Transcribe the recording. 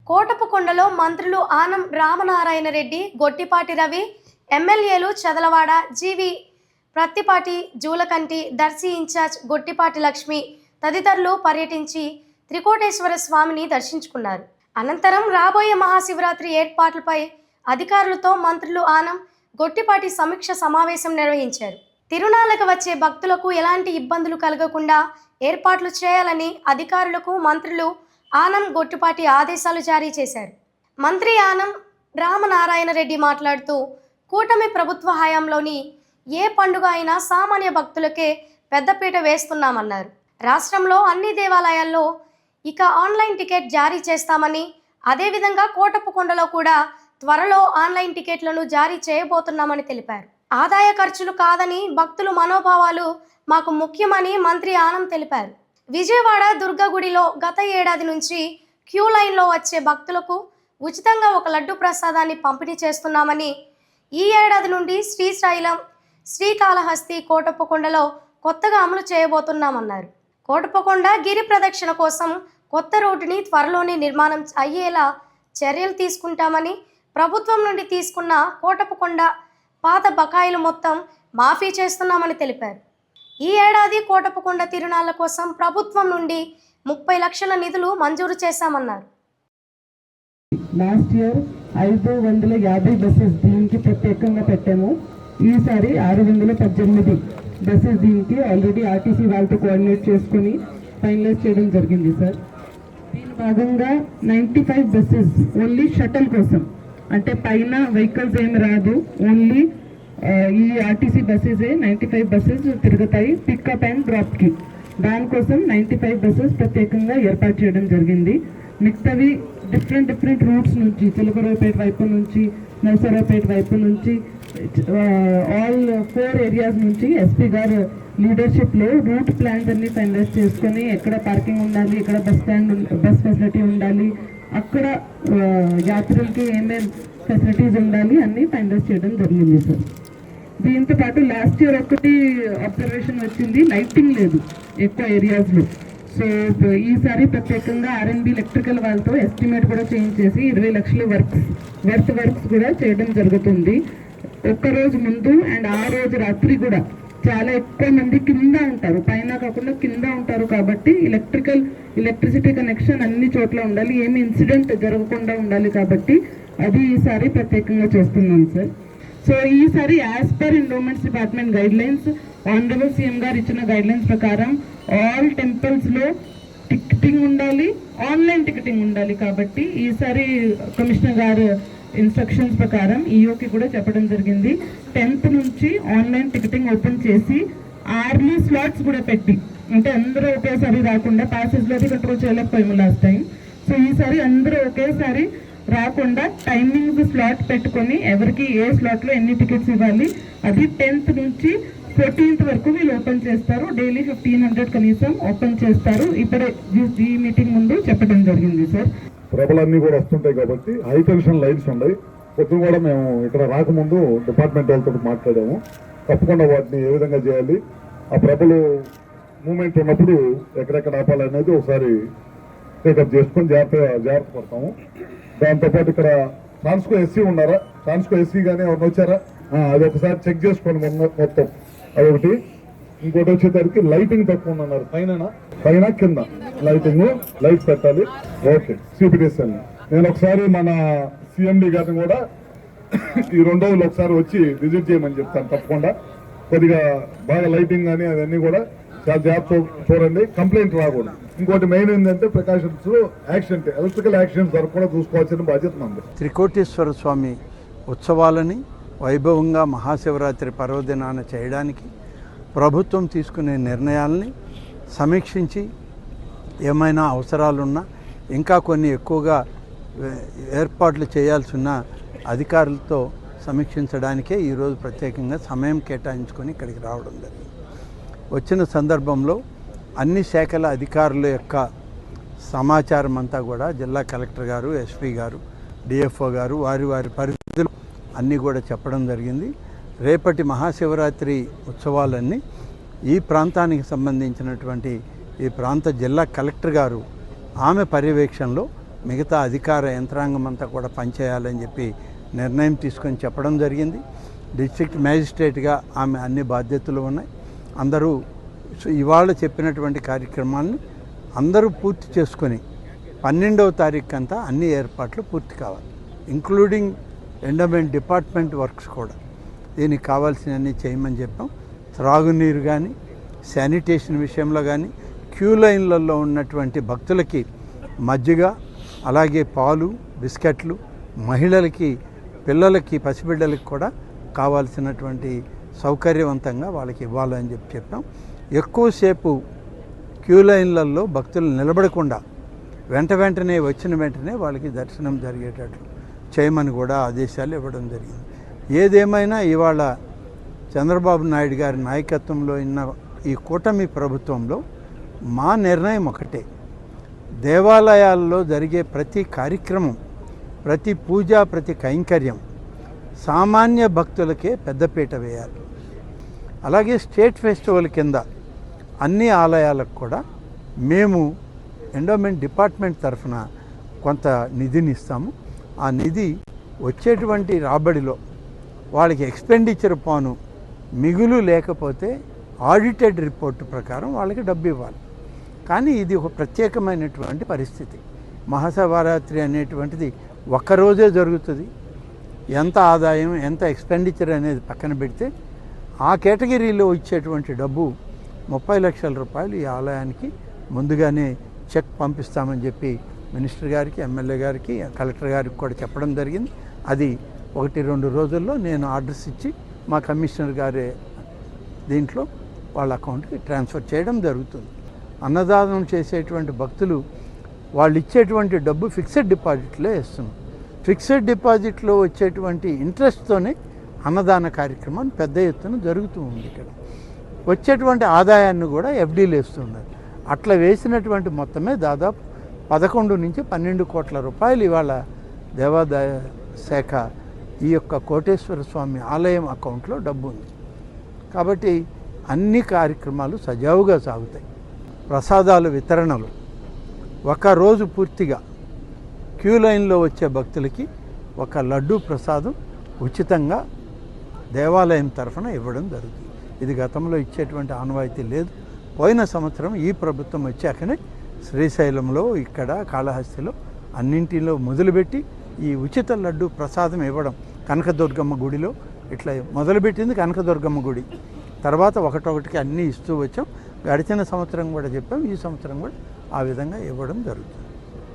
కోటపుకొండలో మంత్రులు ఆనం రామనారాయణ రెడ్డి, గొట్టిపాటి రవి, ఎమ్మెల్యేలు చదలవాడ, జీవి ప్రత్తిపాటి, జూలకంటి, దర్శి ఇన్ఛార్జ్ గొట్టిపాటి లక్ష్మి తదితరులు పర్యటించి త్రికోటేశ్వర స్వామిని దర్శించుకున్నారు. అనంతరం రాబోయే మహాశివరాత్రి ఏర్పాట్లపై అధికారులతో మంత్రులు ఆనం, గొట్టిపాటి సమీక్ష సమావేశం నిర్వహించారు. తిరునాళ్లకు వచ్చే భక్తులకు ఎలాంటి ఇబ్బందులు కలగకుండా ఏర్పాట్లు చేయాలని అధికారులకు మంత్రులు ఆనం, గొట్టిపాటి ఆదేశాలు జారీ చేశారు. మంత్రి ఆనం రామనారాయణ రెడ్డి మాట్లాడుతూ, కూటమి ప్రభుత్వ హయాంలోని ఏ పండుగ అయినా సామాన్య భక్తులకే పెద్దపీట వేస్తున్నామన్నారు. రాష్ట్రంలో అన్ని దేవాలయాల్లో ఇక ఆన్లైన్ టికెట్ జారీ చేస్తామని, అదేవిధంగా కోటపుకొండలో కూడా త్వరలో ఆన్లైన్ టికెట్లను జారీ చేయబోతున్నామని తెలిపారు. ఆదాయ ఖర్చులు కాదని భక్తుల మనోభావాలు మాకు ముఖ్యమని మంత్రి ఆనం తెలిపారు. విజయవాడ దుర్గగుడిలో గత ఏడాది నుంచి క్యూ లైన్లో వచ్చే భక్తులకు ఉచితంగా ఒక లడ్డు ప్రసాదాన్ని పంపిణీ చేస్తున్నామని, ఈ ఏడాది నుండి శ్రీశైలం, శ్రీకాళహస్తి, కోటపుకొండలో కొత్తగా అమలు చేయబోతున్నామన్నారు. కోటపుకొండ గిరి ప్రదక్షిణ కోసం కొత్త రోడ్డుని త్వరలోనే నిర్మాణం అయ్యేలా చర్యలు తీసుకుంటామని, ప్రభుత్వం నుండి తీసుకున్న కోటపుకొండ పాత బకాయిలు మొత్తం మాఫీ చేస్తున్నామని తెలిపారు. ఈ ఏడాది కోటపుకొండ తిరునాళ్ల కోసం ప్రభుత్వం నుండి 30 లక్షల నిధులు మంజూరు చేశామన్నారు. లాస్ట్ ఇయర్ 550 బస్సెస్ దీనికి ప్రత్యేకంగా పెట్టాము. ఈసారి 618 బస్సెస్ దీనికి ఆల్రెడీ ఆర్టీసీ వాళ్ళతో కోఆర్డినేట్ చేసుకుని ఫైనలైజ్ చేయడం జరిగింది సార్. దీని భాగంగా 95 బస్సెస్ ఓన్లీ షటల్ కోసం, అంటే పైన వెహికల్స్ ఏమి రాదు, ఓన్లీ ఈ ఆర్టీసీ బస్సెస్ 95 బస్సెస్ తిరుగుతాయి పికప్ అండ్ డ్రాప్కి. దానికోసం 95 బస్సెస్ ప్రత్యేకంగా ఏర్పాటు చేయడం జరిగింది. మిగతావి డిఫరెంట్ రూట్స్ నుంచి, చిలకరావుపేట వైపు నుంచి, నరసరావుపేట వైపు నుంచి, ఆల్ 4 ఏరియాస్ నుంచి ఎస్పీ గారు లీడర్షిప్లో రూట్ ప్లాన్స్ అన్ని ఫైనలైజ్ చేసుకొని ఎక్కడ పార్కింగ్ ఉండాలి, ఎక్కడ బస్ ఫెసిలిటీ ఉండాలి, అక్కడ యాత్రికులకి ఏమేమి ఫెసిలిటీస్ ఉండాలి అన్నీ ఫైనలైజ్ చేయడం జరిగింది సార్. దీంతో పాటు లాస్ట్ ఇయర్ ఒకటి అబ్జర్వేషన్ వచ్చింది, లైటింగ్ లేదు ఎక్కువ ఏరియాస్లో. సో ఈసారి ప్రత్యేకంగా ఆర్ఎన్బి ఎలక్ట్రికల్ వాళ్ళతో ఎస్టిమేట్ కూడా చేంజ్ చేసి 20 లక్షల వర్క్స్ కూడా చేయడం జరుగుతుంది. ఒక్కరోజు ముందు అండ్ ఆ రోజు రాత్రి కూడా చాలా ఎక్కువ మంది కింద ఉంటారు, పైన కాకుండా కింద ఉంటారు. కాబట్టి ఎలక్ట్రిసిటీ కనెక్షన్ అన్ని చోట్ల ఉండాలి, ఏమి ఇన్సిడెంట్ జరగకుండా ఉండాలి. కాబట్టి అది ఈసారి ప్రత్యేకంగా చేస్తున్నాం సార్. సో ఈసారి as per endowments department guidelines, honourable CM గారు ఇచ్చిన గైడ్లైన్స్ ప్రకారం ఆల్ టెంపుల్స్లో టికెటింగ్ ఉండాలి, ఆన్లైన్ టికెటింగ్ ఉండాలి. కాబట్టి ఈసారి కమిషనర్ గారు ఇన్స్ట్రక్షన్స్ ప్రకారం ఈఓకి కూడా చెప్పడం జరిగింది. 10th నుంచి ఆన్లైన్ టికెటింగ్ ఓపెన్ చేసి ఆర్లీ స్లాట్స్ కూడా పెట్టి, అంటే అందరూ ఒకేసారి రాకుండా ప్యాసేజ్లో కంట్రోల్ చేయలేకపోయాము లాస్ట్ టైం. సో ఈసారి అందరూ ఒకేసారి రాకుండా టైమింగ్ స్లాట్ పెట్టుకొని ఎవరికి ఏ స్లాట్లో ఎన్ని టికెట్స్ ఇవ్వాలి, అది 10th నుంచి 14th వరకు వీళ్ళు ఓపెన్ చేస్తారు. డైలీ 1500 కనీసం ఓపెన్ చేస్తారు. ఇప్పుడే ఈ మీటింగ్ ముందు చెప్పడం జరిగింది సార్. ప్రభలన్నీ కూడా వస్తుంటాయి కాబట్టి హై టెన్షన్ లైన్స్ ఉన్నాయి. పొద్దున కూడా మేము ఇక్కడ రాకముందు డిపార్ట్మెంట్ వాళ్ళతో మాట్లాడాము, తప్పకుండా వాటిని ఏ విధంగా చేయాలి, ఆ ప్రభలు మూమెంట్ ఉన్నప్పుడు ఎక్కడెక్కడ ఆపాలనేది ఒకసారి టేకప్ చేసుకొని జాగ్రత్త పడతాము. దాంతోపాటు ఇక్కడ ట్రాన్స్కో ఎస్సీ ఉన్నారా, ట్రాన్స్కో ఎస్సీ కానీ ఎవరిని వచ్చారా అది ఒకసారి చెక్ చేసుకోండి మొత్తం. అదొకటి. ఇంకోటి వచ్చేసరికి లైటింగ్ తక్కువ ఉన్నారు, పైన కింద లైట్ పెట్టాలి. ఓకే, సిపిటిఎస్ అని నేను ఒకసారి మన సిఎండి గారిని కూడా ఈ 2 రోజులు ఒకసారి వచ్చి విజిట్ చేయమని చెప్తాను. తప్పకుండా కొద్దిగా బాగా లైటింగ్ కానీ అవన్నీ కూడా చాలా జాగ్రత్త చూడండి, కంప్లైంట్ రాకూడదు. ఇంకోటి మెయిన్ ఏంటంటే ప్రికాషన్స్, ఎలక్ట్రికల్ యాక్సిడెంట్స్ జరగకుండా చూసుకోవాల్సిన బాధ్యత ఉంది. త్రికోటేశ్వర స్వామి ఉత్సవాలని వైభవంగా మహాశివరాత్రి పర్వదినాన చేయడానికి ప్రభుత్వం తీసుకునే నిర్ణయాలని సమీక్షించి ఏమైనా అవసరాలున్నా, ఇంకా కొన్ని ఎక్కువగా ఏర్పాట్లు చేయాల్సి ఉన్న అధికారులతో సమీక్షించడానికే ఈరోజు ప్రత్యేకంగా సమయం కేటాయించుకొని ఇక్కడికి రావడం జరిగింది. వచ్చిన సందర్భంలో అన్ని శాఖల అధికారుల యొక్క సమాచారం అంతా కూడా జిల్లా కలెక్టర్ గారు, ఎస్పీ గారు, డిఎఫ్ఓ గారు వారి పరిస్థితులు అన్నీ కూడా చెప్పడం జరిగింది. రేపటి మహాశివరాత్రి ఉత్సవాలన్నీ ఈ ప్రాంతానికి సంబంధించినటువంటి ఈ ప్రాంత జిల్లా కలెక్టర్ గారు ఆమె పర్యవేక్షణలో మిగతా అధికార యంత్రాంగం అంతా కూడా పనిచేయాలని చెప్పి నిర్ణయం తీసుకొని చెప్పడం జరిగింది. డిస్ట్రిక్ట్ మ్యాజిస్ట్రేట్గా ఆమె అన్ని బాధ్యతలు ఉన్నాయి. అందరూ ఇవాళ చెప్పినటువంటి కార్యక్రమాలను అందరూ పూర్తి చేసుకొని 12వ తారీఖు అంతా అన్ని ఏర్పాట్లు పూర్తి కావాలి, ఇంక్లూడింగ్ ఎండోమెంట్ డిపార్ట్మెంట్ వర్క్స్ కూడా. దీనికి కావాల్సినవన్నీ చేయమని చెప్పాం. త్రాగునీరు కానీ, శానిటేషన్ విషయంలో కానీ, క్యూ లైన్లలో ఉన్నటువంటి భక్తులకి మజ్జిగ, అలాగే పాలు, బిస్కెట్లు, మహిళలకి, పిల్లలకి, పసిబిడ్డలకి కూడా కావాల్సినటువంటి సౌకర్యవంతంగా వాళ్ళకి ఇవ్వాలని చెప్పాం. ఎక్కువసేపు క్యూ లైన్లలో భక్తులు నిలబడకుండా వెంటనే వచ్చిన వెంటనే వాళ్ళకి దర్శనం జరిగేటట్లు చేయమని కూడా ఆదేశాలు ఇవ్వడం జరిగింది. ఏదేమైనా ఇవాళ చంద్రబాబు నాయుడు గారి నాయకత్వంలో ఉన్న ఈ కూటమి ప్రభుత్వంలో మా నిర్ణయం ఒకటే, దేవాలయాల్లో జరిగే ప్రతి కార్యక్రమం, ప్రతి పూజ, ప్రతి కైంకర్యం సామాన్య భక్తులకే పెద్దపీట వేయాలి. అలాగే స్టేట్ ఫెస్టివల్ కింద అన్ని ఆలయాలకు కూడా మేము ఎండోమెంట్ డిపార్ట్మెంట్ తరఫున కొంత నిధిని ఇస్తాము. ఆ నిధి వచ్చేటువంటి రాబడిలో వాళ్ళకి ఎక్స్పెండిచర్ పోను మిగులు లేకపోతే ఆడిటెడ్ రిపోర్టు ప్రకారం వాళ్ళకి డబ్బు ఇవ్వాలి. కానీ ఇది ఒక ప్రత్యేకమైనటువంటి పరిస్థితి. మహాశివరాత్రి అనేటువంటిది ఒక్కరోజే జరుగుతుంది. ఎంత ఆదాయం, ఎంత ఎక్స్పెండిచర్ అనేది పక్కన పెడితే ఆ కేటగిరీలో ఇచ్చేటువంటి డబ్బు 30 లక్షల రూపాయలు ఈ ఆలయానికి ముందుగానే చెక్ పంపిస్తామని చెప్పి మినిస్టర్ గారికి, ఎమ్మెల్యే గారికి, కలెక్టర్ గారికి కూడా చెప్పడం జరిగింది. అది 1-2 రోజుల్లో నేను ఆర్డర్స్ ఇచ్చి మా కమిషనర్ గారి దీంట్లో వాళ్ళ అకౌంట్కి ట్రాన్స్ఫర్ చేయడం జరుగుతుంది. అన్నదానం చేసేటువంటి భక్తులు వాళ్ళు ఇచ్చేటువంటి డబ్బు ఫిక్స్డ్ డిపాజిట్లో వేస్తున్నాం. ఫిక్స్డ్ డిపాజిట్లో వచ్చేటువంటి ఇంట్రెస్ట్తోనే అన్నదాన కార్యక్రమం పెద్ద ఎత్తున జరుగుతూ ఉంది. ఇక్కడ వచ్చేటువంటి ఆదాయాన్ని కూడా ఎఫ్డీలు వేస్తున్నారు. అట్లా వేసినటువంటి మొత్తమే దాదాపు 11 నుంచి 12 కోట్ల రూపాయలు ఇవాళ దేవాదాయ శాఖ ఈ యొక్క కోటేశ్వర స్వామి ఆలయం అకౌంట్లో డబ్బు ఉంది. కాబట్టి అన్ని కార్యక్రమాలు సజావుగా సాగుతాయి. ప్రసాదాల వితరణలు ఒక రోజు పూర్తిగా క్యూ లైన్లో వచ్చే భక్తులకి ఒక లడ్డూ ప్రసాదం ఉచితంగా దేవాలయం తరఫున ఇవ్వడం జరుగుతుంది. ఇది గతంలో ఇచ్చేటువంటి ఆనవాయితీ లేదు. పోయిన సంవత్సరం ఈ ప్రభుత్వం వచ్చాకనే శ్రీశైలంలో, ఇక్కడ కాళహస్తిలో అన్నింటిలో మొదలుపెట్టి ఈ ఉచిత లడ్డు ప్రసాదం ఇవ్వడం, కనకదుర్గమ్మ గుడిలో ఇట్లా మొదలుపెట్టింది కనకదుర్గమ్మ గుడి. తర్వాత ఒకటొకటికి అన్నీ ఇస్తూ వచ్చాం. గడిచిన సంవత్సరం కూడా చెప్పాం, ఈ సంవత్సరం కూడా ఆ విధంగా ఇవ్వడం జరుగుతుంది.